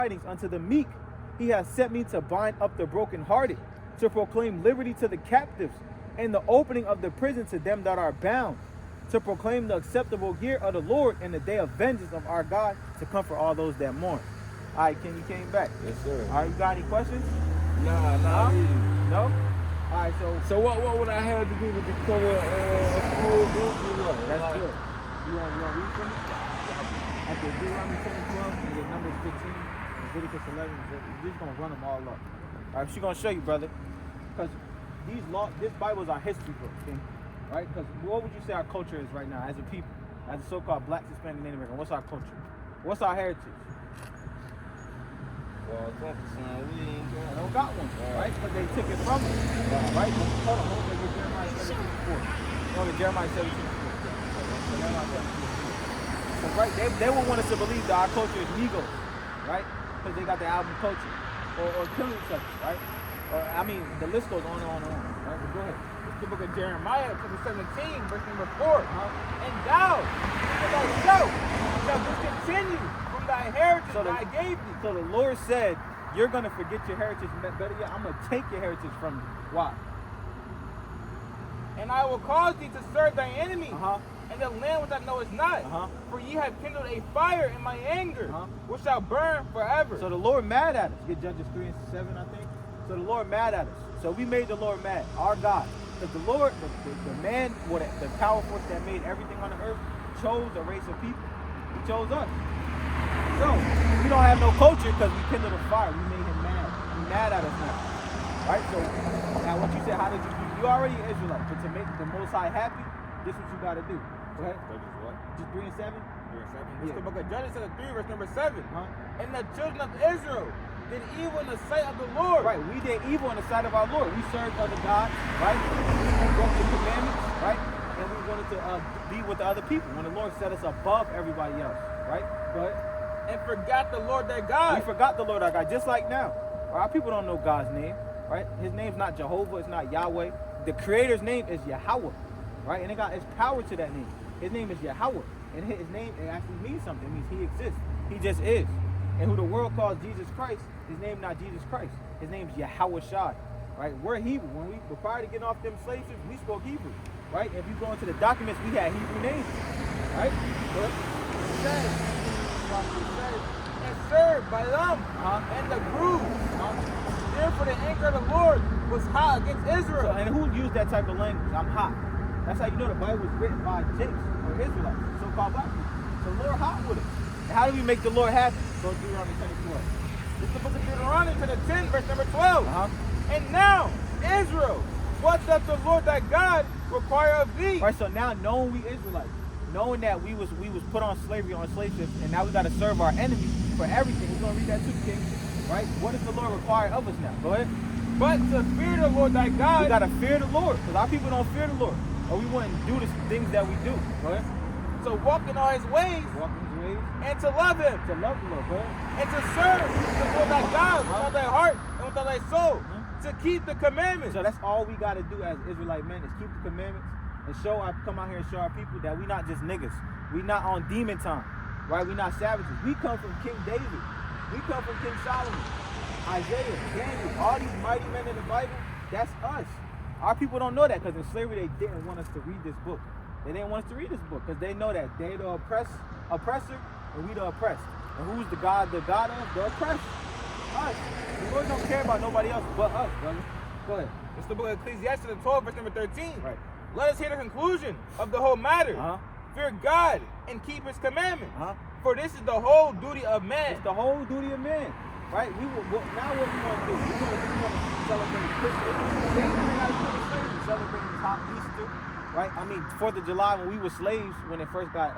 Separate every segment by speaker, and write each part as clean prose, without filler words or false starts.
Speaker 1: tidings unto the meek. He has sent me to bind up the brokenhearted, to proclaim liberty to the captives, and the opening of the prison to them that are bound, to proclaim the acceptable year of the Lord and the day of vengeance of our God, to comfort all those that mourn. All right, Ken, you came back.
Speaker 2: Yes, sir.
Speaker 1: All right, you got any questions?
Speaker 2: Nah.
Speaker 1: No? All right,
Speaker 2: So what would I have to do to become a full Israelite?
Speaker 1: that's good. You want to read from it? After Deuteronomy 10 and 12, and then Numbers 15, Leviticus 11, we're just going to run them all up. All right, she's going to show you, brother. Because this Bible is our history book, okay? Right? Because what would you say our culture is right now as a people, as a so-called Black, Hispanic, Native American? What's our culture? What's our heritage?
Speaker 2: Well, we ain't
Speaker 1: don't got one, right? Because they took it from us, right? Hold on, look at Jeremiah 17:4. Look at Jeremiah 17:4. So, right, they will want us to believe that our culture is Negro, right? Because they got the album culture, or killing each other, right? Or I mean, the list goes on and on and on. Right? But go ahead.
Speaker 3: It's the book of Jeremiah, chapter 17, verse number 4. And thou, shalt discontinue from thy heritage that I gave thee.
Speaker 1: So the Lord said, you're going to forget your heritage. Better yet, I'm going to take your heritage from you. Why?
Speaker 3: And I will cause thee to serve thy enemy in the land which thou knowest not. For ye have kindled a fire in my anger, which shall burn forever.
Speaker 1: So the Lord mad at us. Get Judges 3 and 7, I think. So the Lord mad at us. So we made the Lord mad, our God. Because the Lord, the man, the power force that made everything on the earth, chose a race of people. He chose us. So we don't have no culture because we kindled a fire. We made him mad. He's mad at us now. Right? So now what you said, how did you already Israelite, but to make the Most High happy, this is what you got to do. Go ahead. Just 3 and 7? 3 and 7.
Speaker 3: It's the book of Judges, chapter 3, verse number 7. And the children of Israel did evil in the sight of the Lord.
Speaker 1: Right, we did evil in the sight of our Lord. We served other gods, right? We broke the commandments, right? And we wanted to be with the other people when the Lord set us above everybody else, right? Go ahead.
Speaker 3: And forgot the Lord their God.
Speaker 1: We forgot the Lord our God, just like now. Our people don't know God's name, right? His name's not Jehovah, it's not Yahweh. The Creator's name is Yahweh, right? And it got its power to that name. His name is Yahweh. And his name, it actually means something. It means he exists. He just is. And who the world calls Jesus Christ, his name not Jesus Christ. His name is Yahweh Shai, right? We're Hebrew. When we prior to getting off them slave ships, we spoke Hebrew, right? If you go into the documents, we had Hebrew names, right?
Speaker 3: But it says, and served by them and the group. Therefore the anger of the Lord was hot against Israel.
Speaker 1: So, and who used that type of language? I'm hot. That's how you know the Bible was written by Jakes, or Israelites, so-called black people. So the Lord hot with it. And how do we make the Lord happy? Go to Deuteronomy 10:12.
Speaker 3: This is the book of Deuteronomy, chapter 10, verse number 12. And now, Israel, what doth the Lord thy God require of thee?
Speaker 1: Right, so now knowing we Israelites, knowing that we was put on slavery on slave ships, and now we got to serve our enemies for everything. We're going to read that too, King. Right? What does the Lord require of us now? Go ahead.
Speaker 3: But to fear the Lord thy God.
Speaker 1: We got to fear the Lord, because our people don't fear the Lord. Or we wouldn't do the things that we do. Go ahead.
Speaker 3: To walk in all his ways.
Speaker 1: Walk in his ways.
Speaker 3: And to love him.
Speaker 1: To love the Lord. Go ahead.
Speaker 3: And to serve the Lord thy God with all thy heart and with all thy soul. To keep the commandments.
Speaker 1: So that's all we got to do as Israelite men is keep the commandments and come out here and show our people that we not just niggas. We not on demon time. Right? We not savages. We come from King David. We come from King Solomon. Isaiah, Daniel, all these mighty men in the Bible, that's us. Our people don't know that because in slavery they didn't want us to read this book. They didn't want us to read this book because they know that they the oppressor and we the oppressed. And who's the God of the oppressed? Us. The Lord don't care about nobody else but us, brother. Go ahead.
Speaker 3: It's the book of Ecclesiastes 12, verse number 13.
Speaker 1: Right.
Speaker 3: Let us hear the conclusion of the whole matter. Fear God and keep his commandments. For this is the whole duty of man.
Speaker 1: It's the whole duty of man. Right? Now what we want to do? We want to celebrate Christmas. Same thing as slavery, celebrating hot Easter. Right? I mean, 4th of July when we were slaves, when it first got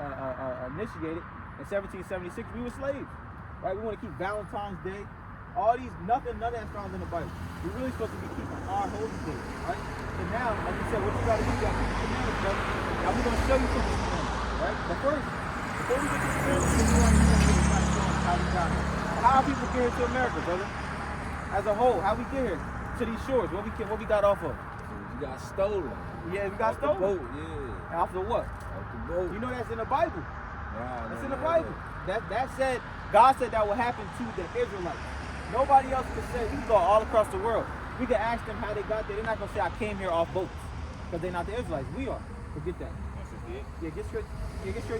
Speaker 1: initiated in 1776, we were slaves. Right? We want to keep Valentine's Day. All these, none of that's found in the Bible. We're really supposed to be keeping our holy days, right? So now, like you said, what you got to do, you got to keep the commandments, brother. Now we're going to show you some of these commandments, right? But first, before we get to the commandments, we're going to how we got here. How people get here to America, brother? As a whole, how we get here to these shores? What we got off of?
Speaker 2: We got stolen.
Speaker 1: Yeah, we got stolen.
Speaker 2: Off the boat, yeah.
Speaker 1: Off of what?
Speaker 2: Off the boat.
Speaker 1: You know that's in the Bible.
Speaker 2: Nah,
Speaker 1: That's in the Bible. That said God said that will happen to the Israelites. Nobody else could say. We can go all across the world. We can ask them how they got there. They're not gonna say I came here off boats, because they're not the Israelites. We are. Forget that. Yeah, get straight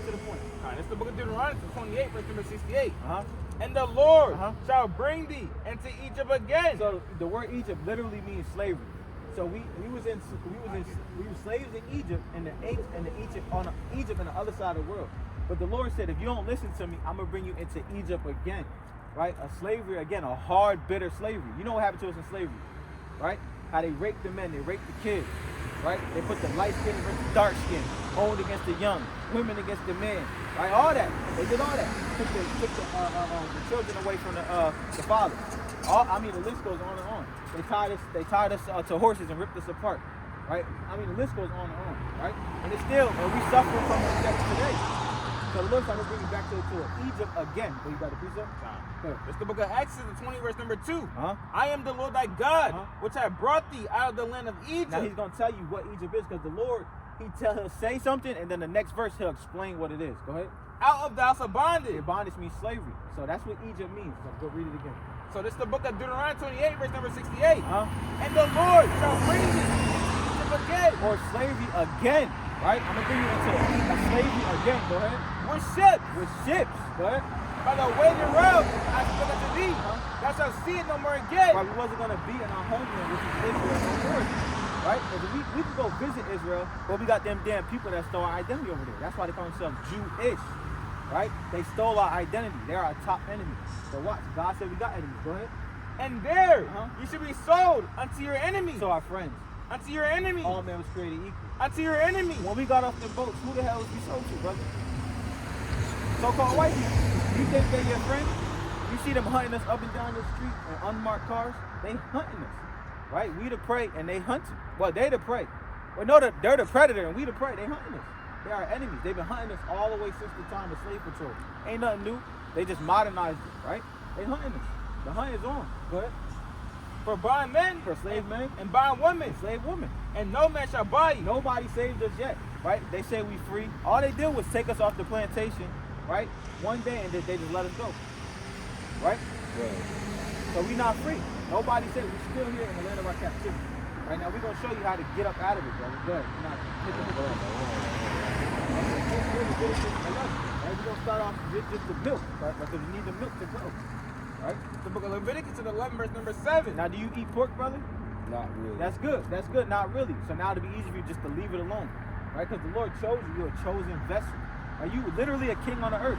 Speaker 1: to the point.
Speaker 3: All right, it's the book of Deuteronomy 28, verse number 68.
Speaker 1: Uh-huh.
Speaker 3: And the Lord
Speaker 1: Uh-huh.
Speaker 3: shall bring thee into Egypt again.
Speaker 1: So the word Egypt literally means slavery. So we were slaves in Egypt and Egypt on the other side of the world. But the Lord said, if you don't listen to me, I'm gonna bring you into Egypt again, right? A slavery again, a hard, bitter slavery. You know what happened to us in slavery, right? How they raped the men, they raped the kids, right? They put the light skin versus dark skin, old against the young, women against the men, right? All that, they did all that. Took the children away from the father. The list goes on and on. They tied us to horses and ripped us apart, right? The list goes on and on, right? And we suffer from that today. So the Lord's trying to bring you back to Egypt again. But you got a precept?
Speaker 3: It's the book of Exodus 20, verse number 2.
Speaker 1: Uh-huh.
Speaker 3: I am the Lord thy God,
Speaker 1: Uh-huh.
Speaker 3: which I brought thee out of the land of Egypt.
Speaker 1: Now he's going to tell you what Egypt is, because the Lord, he'll say something, and then the next verse he'll explain what it is. Go ahead.
Speaker 3: Out of the house of bondage.
Speaker 1: Bondage means slavery. So that's what Egypt means. So go read it again.
Speaker 3: So this is the book of Deuteronomy 28, verse number 68.
Speaker 1: Uh-huh.
Speaker 3: And the Lord shall bring thee into Egypt again.
Speaker 1: Or slavery again, right? I'm going to bring you into a slavery again. Go ahead.
Speaker 3: With ships.
Speaker 1: With ships. Go ahead.
Speaker 3: By the way thereof I speak unto thee. Thou shalt see it no more again.
Speaker 1: Right, we wasn't going to be in our homeland, which is Israel, no more. Right? Because we could go visit Israel, but we got them damn people that stole our identity over there. That's why they call themselves Jewish. Right? They stole our identity. They're our top enemies. So watch. God said we got enemies. Go ahead.
Speaker 3: And there
Speaker 1: Uh-huh.
Speaker 3: you should be sold unto your enemies.
Speaker 1: So our friends.
Speaker 3: Unto your enemies.
Speaker 1: All men was created equal.
Speaker 3: Unto your enemies.
Speaker 1: When we got off the boats, who the hell was we sold to, brother? So-called white people. You think they're your friends? You see them hunting us up and down the street in unmarked cars? They hunting us. Right? We the prey and they hunting. Well, they the prey. Well, no, they're the predator and we the prey. They hunting us. They are our enemies. They've been hunting us all the way since the time of slave patrol. Ain't nothing new. They just modernized it, right? They hunting us. The hunt is on. Go ahead.
Speaker 3: For buying men.
Speaker 1: For slave men.
Speaker 3: And buying women.
Speaker 1: Slave women.
Speaker 3: And no man shall buy you.
Speaker 1: Nobody saved us yet, right? They say we free. All they did was take us off the plantation, right? One day and they just let us go, right? So we not free. Nobody said we're still here in the land of our captivity. Right now, we're going to show you how to get up out of it, brother. Go ahead. Now, hit the hook. Right? We're going to start off with just the milk, right? Because we need the milk to grow, right?
Speaker 3: The book of Leviticus in 11, verse number 7.
Speaker 1: Now, do you eat pork, brother?
Speaker 2: Not really.
Speaker 1: That's good. That's good. Not really. So now it'll be easy for you just to leave it alone, right? Because the Lord chose you. You're a chosen vessel. Are you literally a king on the earth?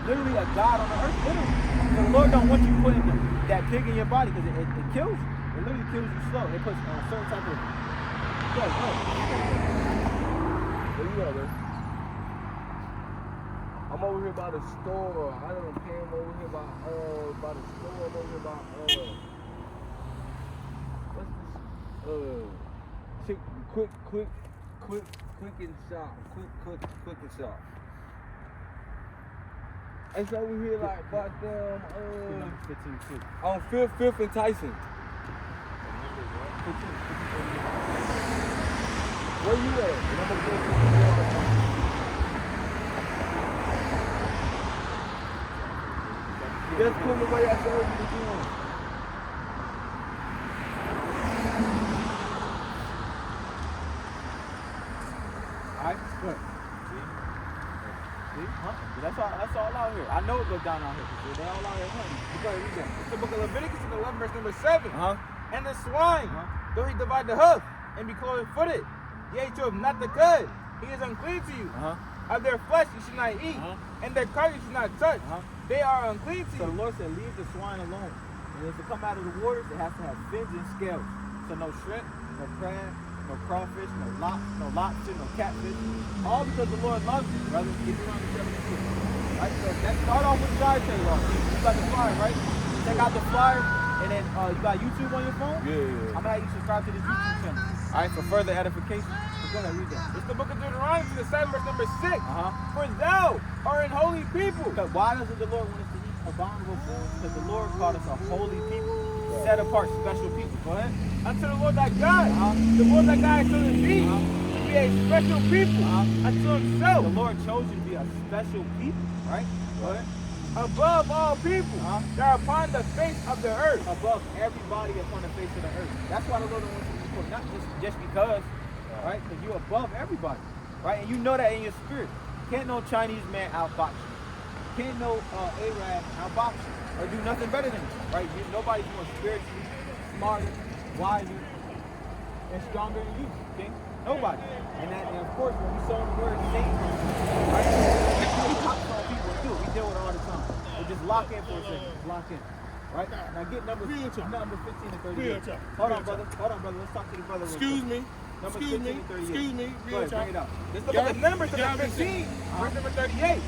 Speaker 1: Literally a God on the earth? Literally. So the Lord don't want you putting that pig in your body because it kills you. It literally kills you slow. It puts a certain type of... Go.
Speaker 2: Where you at, man? I'm over here by the store. I done came over here by the store. I'm over here by what's this? Quick and shop. Quick and shop. And so we here like about them
Speaker 1: 15 too.
Speaker 2: on 5th and Tyson. Where you at? Number 15. Just come the way I showed you the gym.
Speaker 1: Alright, good. See? Huh? That's all out here. I know it goes down out here. They all out here hunting. You gotta read that.
Speaker 3: It's the book of Leviticus in 11, verse number 7.
Speaker 1: Uh-huh.
Speaker 3: And the swine,
Speaker 1: Uh-huh.
Speaker 3: though he divide the hoof and be cloven-footed, yet you have not the cud. He is unclean to you.
Speaker 1: Uh-huh.
Speaker 3: Of their flesh you should not eat,
Speaker 1: Uh-huh.
Speaker 3: and their carcass you should not touch.
Speaker 1: Uh-huh.
Speaker 3: They are unclean to
Speaker 1: So the
Speaker 3: you.
Speaker 1: Lord said, leave the swine alone. And if it come out of the waters, it has to have fins and scales. So no shrimp, no crab, no crawfish, no lobster, no catfish. All because the Lord loves you, brother. Deuteronomy 7:6. Right? So let's start off with the dietary law. You got the flyer, right? Check out the flyer, and then you got YouTube on your phone?
Speaker 2: Yeah.
Speaker 1: I'm gonna have you subscribe to this YouTube channel. All right, for further edification. So go ahead, read that.
Speaker 3: It's the book of Deuteronomy in the 7, verse number 6.
Speaker 1: Uh-huh.
Speaker 3: For thou art an holy people.
Speaker 1: Because why doesn't the Lord want us to eat abominable food? Because the Lord called us a holy people, set apart, special people. Go ahead.
Speaker 3: Unto the Lord thy God.
Speaker 1: Uh-huh.
Speaker 3: The Lord thy God has chosen thee
Speaker 1: Uh-huh.
Speaker 3: to be a special people
Speaker 1: Uh-huh.
Speaker 3: unto
Speaker 1: The
Speaker 3: himself.
Speaker 1: Lord chose you to be a special people, right? Go ahead.
Speaker 3: above all people that are upon the face of the earth.
Speaker 1: Above everybody upon the face of the earth. That's why the Lord wants you to be put, not just because, right? Because you're above everybody, right? And you know that in your spirit. Can't no Chinese man outbox you. Can't no Arab outbox you or do nothing better than you, right? Nobody's more spiritually smarter, wiser, and stronger than you, King. Nobody. And of course, when we saw the word Satan, right? We talk on people too. We deal with it all the time. So just lock in for a second. Just lock in. Right? Now get number 15 and 38. Hold on, brother. Let's talk to the brother.
Speaker 4: Excuse me.
Speaker 1: Number
Speaker 4: Excuse
Speaker 1: 15
Speaker 4: me.
Speaker 1: and 38.
Speaker 4: Excuse me.
Speaker 1: Go ahead, bring it up.
Speaker 3: This is the book of Numbers, chapter 15, verse number 38.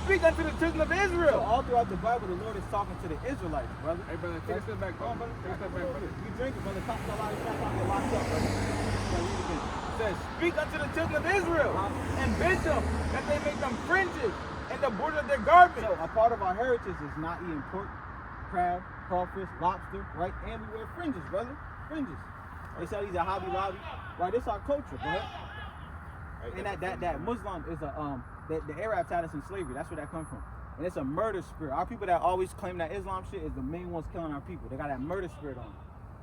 Speaker 3: Speak unto the children of
Speaker 1: So
Speaker 3: Israel.
Speaker 1: all throughout the Bible, the Lord is talking to the Israelites, brother.
Speaker 3: Hey, brother, take a step back.
Speaker 1: Come on, brother. Take a step back, brother. You drinking, brother. Talk to a lot of stuff. I'll get locked up, brother. Read it again.
Speaker 3: It says, speak unto the children of Israel and bid them that they make them fringes in the border of their garments.
Speaker 1: So a part of our heritage is not eating pork, crab, crawfish, lobster, right? And we wear fringes, brother. Fringes. They sell these at Hobby Lobby. Right, this our culture, bro. And that Muslim is the Arabs had us in slavery. That's where that come from. And it's a murder spirit. Our people that always claim that Islam shit is the main ones killing our people. They got that murder spirit on them.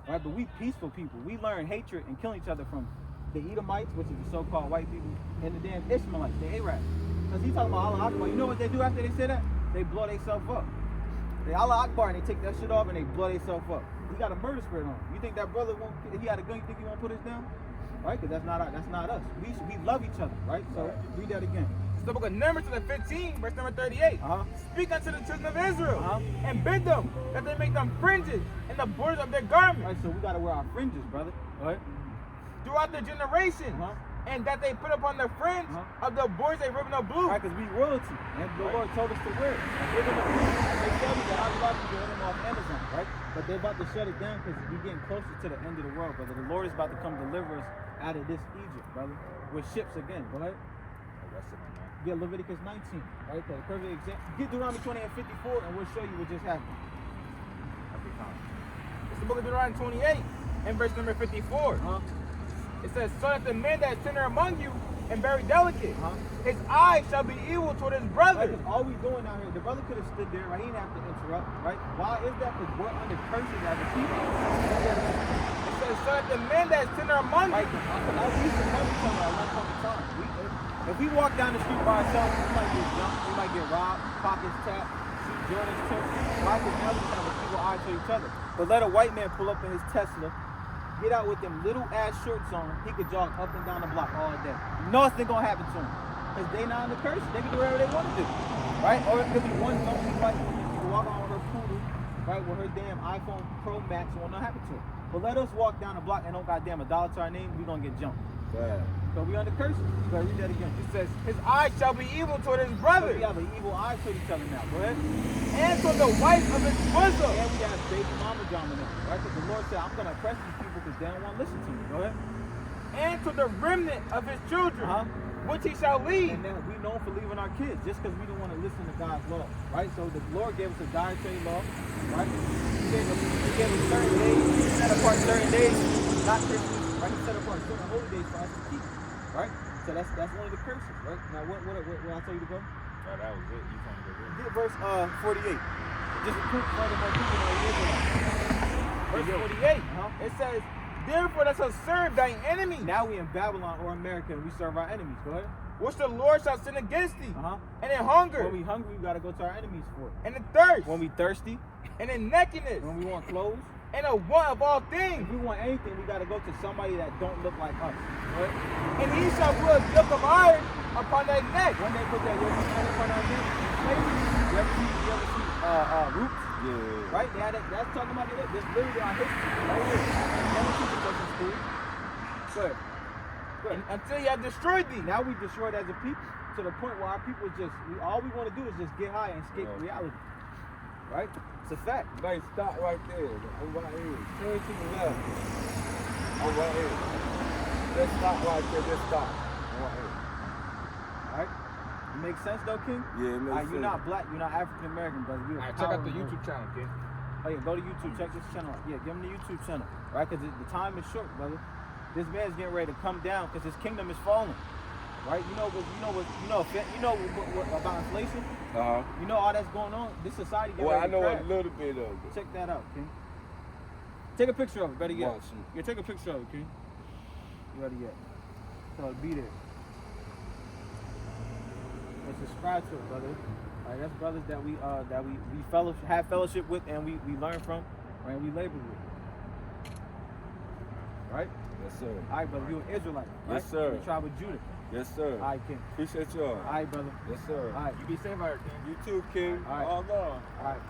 Speaker 1: Right? But we peaceful people. We learn hatred and killing each other from the Edomites, which is the so-called white people, and the damn Ishmaelites, the Arabs. Because he's talking about Allah Akbar. You know what they do after they say that? They blow themselves up. They Allah Akbar and they take that shit off and they blow themselves up. He got a murder spirit on him. You think that brother won't, if he had a gun, you think he won't put us down? Right? Because that's not us. We love each other, right? So read that again.
Speaker 3: It's the book of Numbers, chapter 15, verse number 38. Speak unto the children of Israel and bid them that they make them fringes in the borders of their garments.
Speaker 1: Right, so we got to wear our fringes, brother. Right?
Speaker 3: Throughout the generations. And that they put upon the fringe of the borders a ribbon of blue.
Speaker 1: Right, because we royalty. And the Lord told us to wear it. Ribbon of blue. They tell me that Hobby Lobby can get them off Amazon, right? But they're about to shut it down because we're getting closer to the end of the world, brother. The Lord is about to come deliver us out of this Egypt, brother. With ships again, go ahead. Get Leviticus 19, right? The perfect example. Get Deuteronomy 20 and 54 and we'll show you what just happened.
Speaker 3: It's the book of Deuteronomy 28 and verse number 54. It says, so that the man that is tender among you and very delicate, his eyes shall be evil toward his brother.
Speaker 1: Right, all we doing out here, the brother could have stood there, right? He didn't have to interrupt, right? Why is that? Because we're under curses as a people.
Speaker 3: It says, so that the man that is tender among you.
Speaker 1: We used to know each other at one point in time. If we walk down the street by ourselves, we might get jumped, we might get robbed, pockets tapped, Jordans took. Why? Because now we have a evil eye to each other. But let a white man pull up in his Tesla, get out with them little ass shorts on, he could jog up and down the block all day. Nothing gonna happen to him. Because they not under curse. They can do whatever they want to do. Right? Or it could be one lonely white woman who can walk on with her poodle, right, with her damn iPhone Pro Max, and won't happen to her. But let us walk down the block and don't goddamn $1 to our name, we gonna get jumped. So we under curses. You gotta read that again.
Speaker 3: It says, his eyes shall be evil toward his brother.
Speaker 1: So we have an evil eye to each other now. Go ahead.
Speaker 3: And toward the wife of his bosom.
Speaker 1: And we have baby mama drama now. Right? Because the Lord said, I'm gonna oppress these people because they don't want to listen to me. Go ahead.
Speaker 3: And to the remnant of his children, which he shall lead.
Speaker 1: And then we known for leaving our kids just because we didn't want to listen to God's law. Right? So the Lord gave us a dietary law. Right? He gave us certain days. He set apart certain days, not Christmas. Right? He set apart certain holy days for us to keep. Right? So that's one of the curses, right? Now what I tell you to go?
Speaker 4: No, that was it. You told me to go.
Speaker 1: Get verse 48. Just a quick furthermore people know the Israelites.
Speaker 3: Verse 48. It says, therefore thou shalt serve thine enemy.
Speaker 1: Now we in Babylon or America and we serve our enemies. Go ahead.
Speaker 3: Which the Lord shall send against thee. And in hunger.
Speaker 1: When we hungry, we gotta go to our enemies for it.
Speaker 3: And in thirst.
Speaker 1: When we thirsty.
Speaker 3: And in nakedness.
Speaker 1: When we want clothes.
Speaker 3: And a want of all things.
Speaker 1: If we want anything, we gotta go to somebody that don't look like us. Right?
Speaker 3: And he shall put a yoke of iron upon thy neck.
Speaker 1: When they put that yoke of iron upon our neck, you ever see Roots?
Speaker 4: Yeah.
Speaker 1: Right? That's talking about this literally our history. Right here. Never teach us in school. Good.
Speaker 3: Until you have destroyed thee.
Speaker 1: Now we destroyed as a people to the point where our people all we want to do is just get high and escape reality. Right? It's a fact.
Speaker 2: Like, stop right there. Over right here. Turn to the left. Over right here. Just stop right there. Just stop. Right here.
Speaker 1: Alright? It makes sense though, King?
Speaker 4: Yeah, it makes sense.
Speaker 1: You're not black, you're not African American, brother.
Speaker 3: Alright, check out the YouTube channel, King.
Speaker 1: Oh yeah, go to YouTube, check this channel out. Yeah, give him the YouTube channel. Right? Because the time is short, brother. This man's getting ready to come down because his kingdom is falling. right? You know what about inflation?
Speaker 2: Uh-huh.
Speaker 1: You know all that's going on. This society. Get
Speaker 2: Well, I
Speaker 1: ready to
Speaker 2: know a
Speaker 1: crash.
Speaker 2: little bit of it.
Speaker 1: Check that out, King. Take a picture of it. Better yet.
Speaker 2: Watch it.
Speaker 1: Yeah, take a picture of it, King. Better yet. So it'll be there. And subscribe to it, brother. All right, that's brothers that we have fellowship with and we learn from, right? We labor with. Right?
Speaker 2: Yes, sir.
Speaker 1: All right, brother. You an Israelite, right?
Speaker 2: Yes, sir.
Speaker 1: From the tribe of Judah.
Speaker 2: Yes, sir.
Speaker 1: All right, King.
Speaker 2: Appreciate y'all.
Speaker 1: All right, brother.
Speaker 2: Yes, sir.
Speaker 1: All right.
Speaker 3: You be safe out here, King.
Speaker 2: You too, King.
Speaker 1: All right.
Speaker 2: All gone.
Speaker 1: All right.